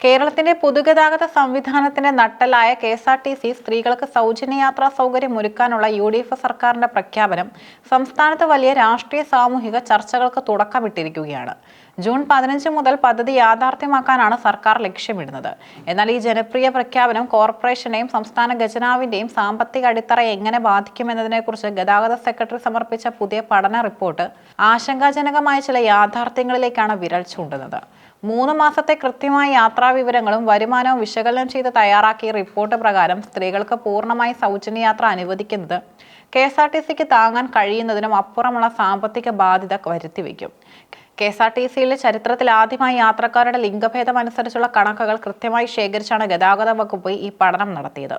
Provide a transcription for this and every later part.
കേരളത്തിന്റെ പൊതുഗതാഗത സംവിധാനത്തിന്റെ നട്ടെല്ലായ കെ.എസ്.ആർ.ടി.സി സ്ത്രീകൾക്ക് സൗജന്യ യാത്രാ സൗകര്യം ഒരുക്കാനുള്ള യു.ഡി.എഫ് സർക്കാരിന്റെ പ്രഖ്യാപനം സംസ്ഥാനത്ത് വലിയ രാഷ്ട്രീയ സാമൂഹിക ചർച്ചകൾക്ക് തുടക്കമിട്ടിരിക്കുകയാണ്. ജൂൺ 15 മുതൽ പദ്ധതി യാഥാർത്ഥ്യമാക്കാനാണ് സർക്കാർ ലക്ഷ്യമിടുന്നത്. എന്നാൽ ഈ ജനപ്രിയ പ്രഖ്യാപനം കോർപ്പറേഷനെയും സംസ്ഥാന ഖജനാവിന്റെയും സാമ്പത്തിക അടിത്തറ എങ്ങനെ ബാധിക്കുമെന്നതിനെക്കുറിച്ച് ഗതാഗത സെക്രട്ടറി സമർപ്പിച്ച പുതിയ പഠന റിപ്പോർട്ട് ആശങ്കാജനകമായ ചില യാഥാർത്ഥ്യങ്ങളിലേക്കാണ് വിരൽ ചൂണ്ടുന്നത്. 3 മാസത്തെ കൃത്യമായ യാത്രാ വിവരങ്ങളും വരുമാനവും വിശകലനം ചെയ്ത് തയ്യാറാക്കിയ റിപ്പോർട്ട് പ്രകാരം സ്ത്രീകൾക്ക് പൂർണ്ണമായി സൗജന്യ യാത്ര അനുവദിക്കുന്നത് കെ.എസ്.ആർ.ടി.സിക്ക് താങ്ങാൻ കഴിയുന്നതിനും അപ്പുറമുള്ള സാമ്പത്തിക ബാധ്യത വരുത്തിവെക്കും. കെ.എസ്.ആർ.ടി.സിയിലെ ചരിത്രത്തിൽ ആദ്യമായി യാത്രക്കാരുടെ ലിംഗഭേദം അനുസരിച്ചുള്ള കണക്കുകൾ കൃത്യമായി ശേഖരിച്ചാണ് ഗതാഗത വകുപ്പ് ഈ പഠനം നടത്തിയത്.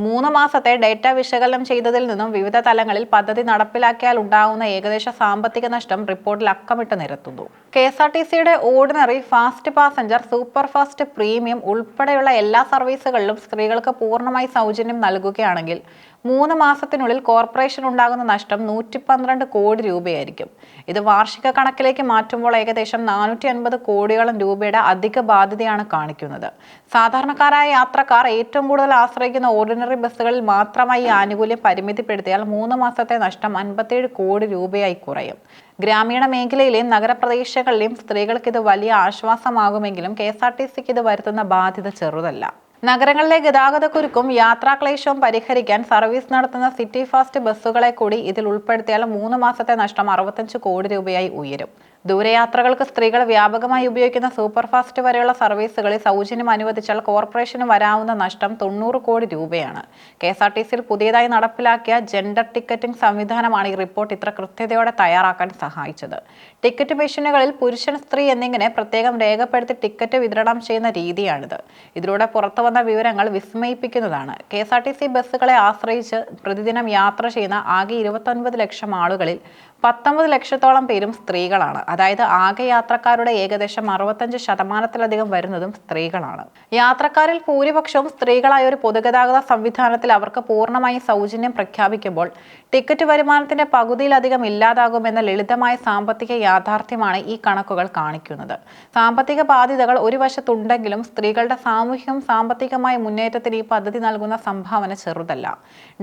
3 മാസത്തെ ഡേറ്റ വിശകലനം ചെയ്തതിൽ നിന്നും വിവിധ തലങ്ങളിൽ പദ്ധതി നടപ്പിലാക്കിയാൽ ഉണ്ടാകുന്ന ഏകദേശ സാമ്പത്തിക നഷ്ടം റിപ്പോർട്ടിൽ അക്കമിട്ട് നിരത്തുന്നു. കെ.എസ്.ആർ.ടി.സിയുടെ ordinary, fast passenger, super fast, premium ഉൾപ്പെടെയുള്ള എല്ലാ സർവീസുകളിലും സ്ത്രീകൾക്ക് പൂർണ്ണമായി സൗജന്യം നൽകുകയാണെങ്കിൽ 3 മാസത്തിനുള്ളിൽ കോർപ്പറേഷൻ ഉണ്ടാകുന്ന നഷ്ടം 112 കോടി രൂപയായിരിക്കും. ഇത് വാർഷിക കണക്കിലേക്ക് മാറ്റുമ്പോൾ ഏകദേശം 450 കോടിയോളം രൂപയുടെ അധിക ബാധ്യതയാണ് കാണിക്കുന്നത്. സാധാരണക്കാരായ യാത്രക്കാർ ഏറ്റവും കൂടുതൽ ആശ്രയിക്കുന്ന ഓർഡിനറി ബസ്സുകളിൽ മാത്രമായി ഈ ആനുകൂല്യം പരിമിതിപ്പെടുത്തിയാൽ 3 മാസത്തെ നഷ്ടം 57 കോടി രൂപയായി കുറയും. ഗ്രാമീണ മേഖലയിലെയും നഗരപ്രദേശങ്ങളിലെയും സ്ത്രീകൾക്ക് ഇത് വലിയ ആശ്വാസമാകുമെങ്കിലും കെ.എസ്.ആർ.ടി.സിക്ക് ഇത് വരുത്തുന്ന ബാധ്യത ചെറുതല്ല. നഗരങ്ങളിലെ ഗതാഗതക്കുരുക്കും യാത്രാക്ലേശവും പരിഹരിക്കാൻ സർവീസ് നടത്തുന്ന സിറ്റി ഫാസ്റ്റ് ബസ്സുകളെ കൂടി ഇതിൽ ഉൾപ്പെടുത്തിയാൽ 3 മാസത്തെ നഷ്ടം 65 കോടി രൂപയായി ഉയരും. ദൂരയാത്രകൾക്ക് സ്ത്രീകൾ വ്യാപകമായി ഉപയോഗിക്കുന്ന സൂപ്പർ ഫാസ്റ്റ് വരെയുള്ള സർവീസുകളിൽ സൗജന്യം അനുവദിച്ചാൽ കോർപ്പറേഷന് വരാവുന്ന നഷ്ടം 90 കോടി രൂപയാണ്. കെ.എസ്.ആർ.ടി.സിയിൽ പുതിയതായി നടപ്പിലാക്കിയ ജെൻഡർ ടിക്കറ്റിംഗ് സംവിധാനമാണ് ഈ റിപ്പോർട്ട് ഇത്ര കൃത്യതയോടെ തയ്യാറാക്കാൻ സഹായിച്ചത്. ടിക്കറ്റ് മെഷീനുകളിൽ പുരുഷൻ, സ്ത്രീ എന്നിങ്ങനെ പ്രത്യേകം രേഖപ്പെടുത്തി ടിക്കറ്റ് വിതരണം ചെയ്യുന്ന രീതിയാണിത്. ഇതിലൂടെ പുറത്തുവന്ന വിവരങ്ങൾ വിസ്മയിപ്പിക്കുന്നതാണ്. കെ.എസ്.ആർ.ടി.സി ബസ്സുകളെ ആശ്രയിച്ച് പ്രതിദിനം യാത്ര ചെയ്യുന്ന ആകെ 29 ലക്ഷം ആളുകളിൽ 19 ലക്ഷത്തോളം പേരും സ്ത്രീകളാണ്. അതായത് ആകെ യാത്രക്കാരുടെ ഏകദേശം 65% വരുന്നതും സ്ത്രീകളാണ്. യാത്രക്കാരിൽ ഭൂരിപക്ഷവും സ്ത്രീകളായ ഒരു പൊതുഗതാഗത സംവിധാനത്തിൽ അവർക്ക് പൂർണ്ണമായി സൗജന്യം പ്രഖ്യാപിക്കുമ്പോൾ ടിക്കറ്റ് വരുമാനത്തിന്റെ പകുതിയിലധികം ഇല്ലാതാകുമെന്ന ലളിതമായ സാമ്പത്തിക യാഥാർത്ഥ്യമാണ് ഈ കണക്കുകൾ കാണിക്കുന്നത്. സാമ്പത്തിക ബാധ്യതകൾ ഒരു വശത്തുണ്ടെങ്കിലും സ്ത്രീകളുടെ സാമൂഹികവും സാമ്പത്തികമായ മുന്നേറ്റത്തിന് ഈ പദ്ധതി നൽകുന്ന സംഭാവന ചെറുതല്ല.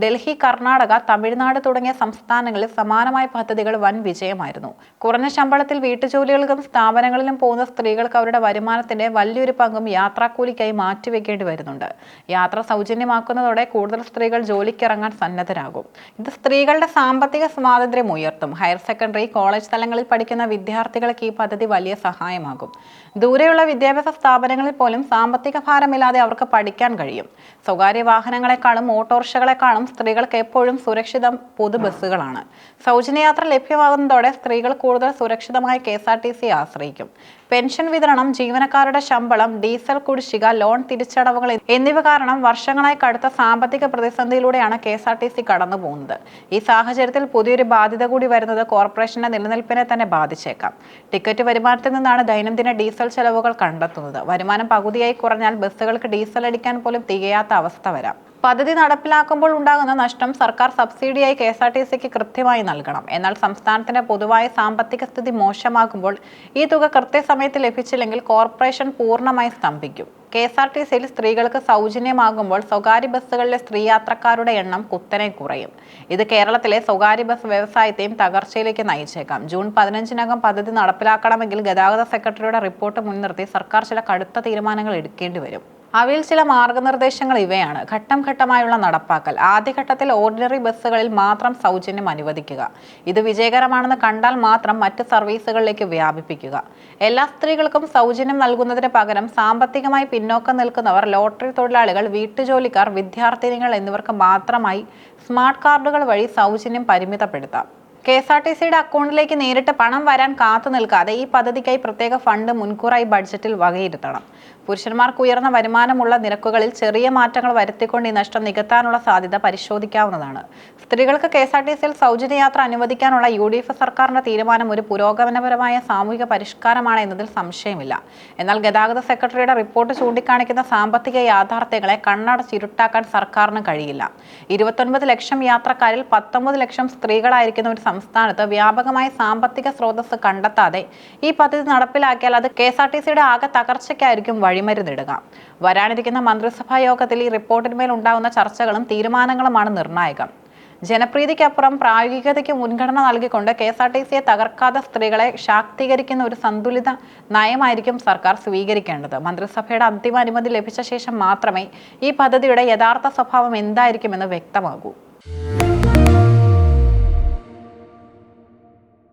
ഡൽഹി, കർണാടക, തമിഴ്നാട് തുടങ്ങിയ സംസ്ഥാനങ്ങളിൽ സമാനമായ പദ്ധതികൾ വൻ വിജയമായിരുന്നു. കുറഞ്ഞ ശമ്പളത്തിൽ വീട്ടുജോലികൾക്കും സ്ഥാപനങ്ങളിലും പോകുന്ന സ്ത്രീകൾക്ക് അവരുടെ വരുമാനത്തിന്റെ വലിയൊരു പങ്കും യാത്രാക്കൂലിക്കായി മാറ്റിവെക്കേണ്ടി വരുന്നുണ്ട്. യാത്ര സൗജന്യമാക്കുന്നതോടെ കൂടുതൽ സ്ത്രീകൾ ജോലിക്കിറങ്ങാൻ സന്നദ്ധരാകും. ഇത് സ്ത്രീകളുടെ സാമ്പത്തിക സ്വാതന്ത്ര്യം ഉയർത്തും. ഹയർ സെക്കൻഡറി, കോളേജ് തലങ്ങളിൽ പഠിക്കുന്ന വിദ്യാർത്ഥികൾക്ക് ഈ പദ്ധതി വലിയ സഹായമാകും. ദൂരെയുള്ള വിദ്യാഭ്യാസ സ്ഥാപനങ്ങളിൽ പോലും സാമ്പത്തിക ഭാരമില്ലാതെ അവർക്ക് പഠിക്കാൻ കഴിയും. സ്വകാര്യ വാഹനങ്ങളെക്കാളും ഓട്ടോറിക്ഷകളെക്കാളും സ്ത്രീകൾക്ക് എപ്പോഴും സുരക്ഷിതം പൊതു ബസ്സുകളാണ്. സൗജന്യയാത്ര ലഭ്യമാകുന്നതോടെ സ്ത്രീകൾ കൂടുതൽ സുരക്ഷിതമായി കെ.എസ്.ആർ.ടി.സി ആശ്രയിക്കും. പെൻഷൻ വിതരണം, ജീവനക്കാരുടെ ശമ്പളം, ഡീസൽ കുടിശ്ശിക, ലോൺ തിരിച്ചടവുകൾ എന്നിവ കാരണം വർഷങ്ങളായി കടുത്ത സാമ്പത്തിക പ്രതിസന്ധിയിലൂടെയാണ് കെ.എസ്.ആർ.ടി.സി കടന്നു പോകുന്നത്. ഈ സാഹചര്യത്തിൽ പുതിയൊരു ബാധ്യത കൂടി വരുന്നത് കോർപ്പറേഷന്റെ നിലനിൽപ്പിനെ തന്നെ ബാധിച്ചേക്കാം. ടിക്കറ്റ് വരുമാനത്തിൽ നിന്നാണ് ദൈനംദിന ഡീസൽ ചെലവുകൾ കണ്ടെത്തുന്നത്. വരുമാനം പകുതിയായി കുറഞ്ഞാൽ ബസ്സുകൾക്ക് ഡീസൽ അടിക്കാൻ പോലും തികയാത്ത അവസ്ഥ വരാം. പദ്ധതി നടപ്പിലാക്കുമ്പോൾ ഉണ്ടാകുന്ന നഷ്ടം സർക്കാർ സബ്സിഡിയായി കെ.എസ്.ആർ.ടി.സിക്ക് കൃത്യമായി നൽകണം. എന്നാൽ സംസ്ഥാനത്തിന്റെ പൊതുവായ സാമ്പത്തിക സ്ഥിതി മോശമാകുമ്പോൾ ഈ തുക കൃത്യസമയത്ത് ലഭിച്ചില്ലെങ്കിൽ കോർപ്പറേഷൻ പൂർണ്ണമായി സ്തംഭിക്കും. കെ.എസ്.ആർ.ടി.സിയിൽ സ്ത്രീകൾക്ക് സൗജന്യമാകുമ്പോൾ സ്വകാര്യ ബസ്സുകളിലെ സ്ത്രീ യാത്രക്കാരുടെ എണ്ണം കുത്തനെ കുറയും. ഇത് കേരളത്തിലെ സ്വകാര്യ ബസ് വ്യവസായത്തെയും തകർച്ചയിലേക്ക് നയിച്ചേക്കാം. ജൂൺ 15-നകം പദ്ധതി നടപ്പിലാക്കണമെങ്കിൽ ഗതാഗത സെക്രട്ടറിയുടെ റിപ്പോർട്ട് മുൻനിർത്തി സർക്കാർ ചില കടുത്ത തീരുമാനങ്ങൾ എടുക്കേണ്ടി വരും. അവയിൽ ചില മാർഗനിർദ്ദേശങ്ങൾ ഇവയാണ്. ഘട്ടം ഘട്ടമായുള്ള നടപ്പാക്കൽ. ആദ്യഘട്ടത്തിൽ ഓർഡിനറി ബസ്സുകളിൽ മാത്രം സൗജന്യം അനുവദിക്കുക. ഇത് വിജയകരമാണെന്ന് കണ്ടാൽ മാത്രം മറ്റ് സർവീസുകളിലേക്ക് വ്യാപിപ്പിക്കുക. എല്ലാ സ്ത്രീകൾക്കും സൗജന്യം നൽകുന്നതിന് പകരം സാമ്പത്തികമായി പിന്നോക്കം നിൽക്കുന്നവർ, ലോട്ടറി തൊഴിലാളികൾ, വീട്ടുജോലിക്കാർ, വിദ്യാർത്ഥിനികൾ എന്നിവർക്ക് മാത്രമായി സ്മാർട്ട് കാർഡുകൾ വഴി സൗജന്യം പരിമിതപ്പെടുത്താം. കെ.എസ്.ആർ.ടി.സിയുടെ അക്കൗണ്ടിലേക്ക് നേരിട്ട് പണം വരാൻ കാത്തു നിൽക്കാതെ ഈ പദ്ധതിക്കായി പ്രത്യേക ഫണ്ട് മുൻകൂറായി ബഡ്ജറ്റിൽ വകയിരുത്തണം. പുരുഷന്മാർക്ക് ഉയർന്ന വരുമാനമുള്ള നിരക്കുകളിൽ ചെറിയ മാറ്റങ്ങൾ വരുത്തിക്കൊണ്ട് ഈ നഷ്ടം നികത്താനുള്ള സാധ്യത പരിശോധിക്കാവുന്നതാണ്. സ്ത്രീകൾക്ക് കെ.എസ്.ആർ.ടി.സിയിൽ സൗജന്യ യാത്ര അനുവദിക്കാനുള്ള യു.ഡി.എഫ് സർക്കാരിന്റെ തീരുമാനം ഒരു പുരോഗമനപരമായ സാമൂഹിക പരിഷ്കാരമാണ് എന്നതിൽ സംശയമില്ല. എന്നാൽ ഗതാഗത സെക്രട്ടറിയുടെ റിപ്പോർട്ട് ചൂണ്ടിക്കാണിക്കുന്ന സാമ്പത്തിക യാഥാർത്ഥ്യങ്ങളെ കണ്ണടച്ചിരുട്ടാക്കാൻ സർക്കാരിന് കഴിയില്ല. 29 ലക്ഷം യാത്രക്കാരിൽ 19 ലക്ഷം സ്ത്രീകളായിരിക്കുന്ന ഒരു സംസ്ഥാനത്ത് വ്യാപകമായ സാമ്പത്തിക സ്രോതസ് കണ്ടെത്താതെ ഈ പദ്ധതി നടപ്പിലാക്കിയാൽ അത് കെ.എസ്.ആർ.ടി.സിയുടെ ആകെ തകർച്ചയ്ക്കായിരിക്കും വഴിമരുന്നിടുക. വരാനിരിക്കുന്ന മന്ത്രിസഭാ യോഗത്തിൽ ഈ റിപ്പോർട്ടിന്മേൽ ഉണ്ടാകുന്ന ചർച്ചകളും തീരുമാനങ്ങളുമാണ് നിർണായകം. ജനപ്രീതിക്കപ്പുറം പ്രായോഗികതയ്ക്ക് മുൻഗണന നൽകിക്കൊണ്ട് KSRTCയെ തകർക്കാതെ സ്ത്രീകളെ ശാക്തീകരിക്കുന്ന ഒരു സന്തുലിത നയമായിരിക്കും സർക്കാർ സ്വീകരിക്കേണ്ടത്. മന്ത്രിസഭയുടെ അന്തിമ അനുമതി ലഭിച്ച ശേഷം മാത്രമേ ഈ പദ്ധതിയുടെ യഥാർത്ഥ സ്വഭാവം എന്തായിരിക്കുമെന്ന് വ്യക്തമാകൂ.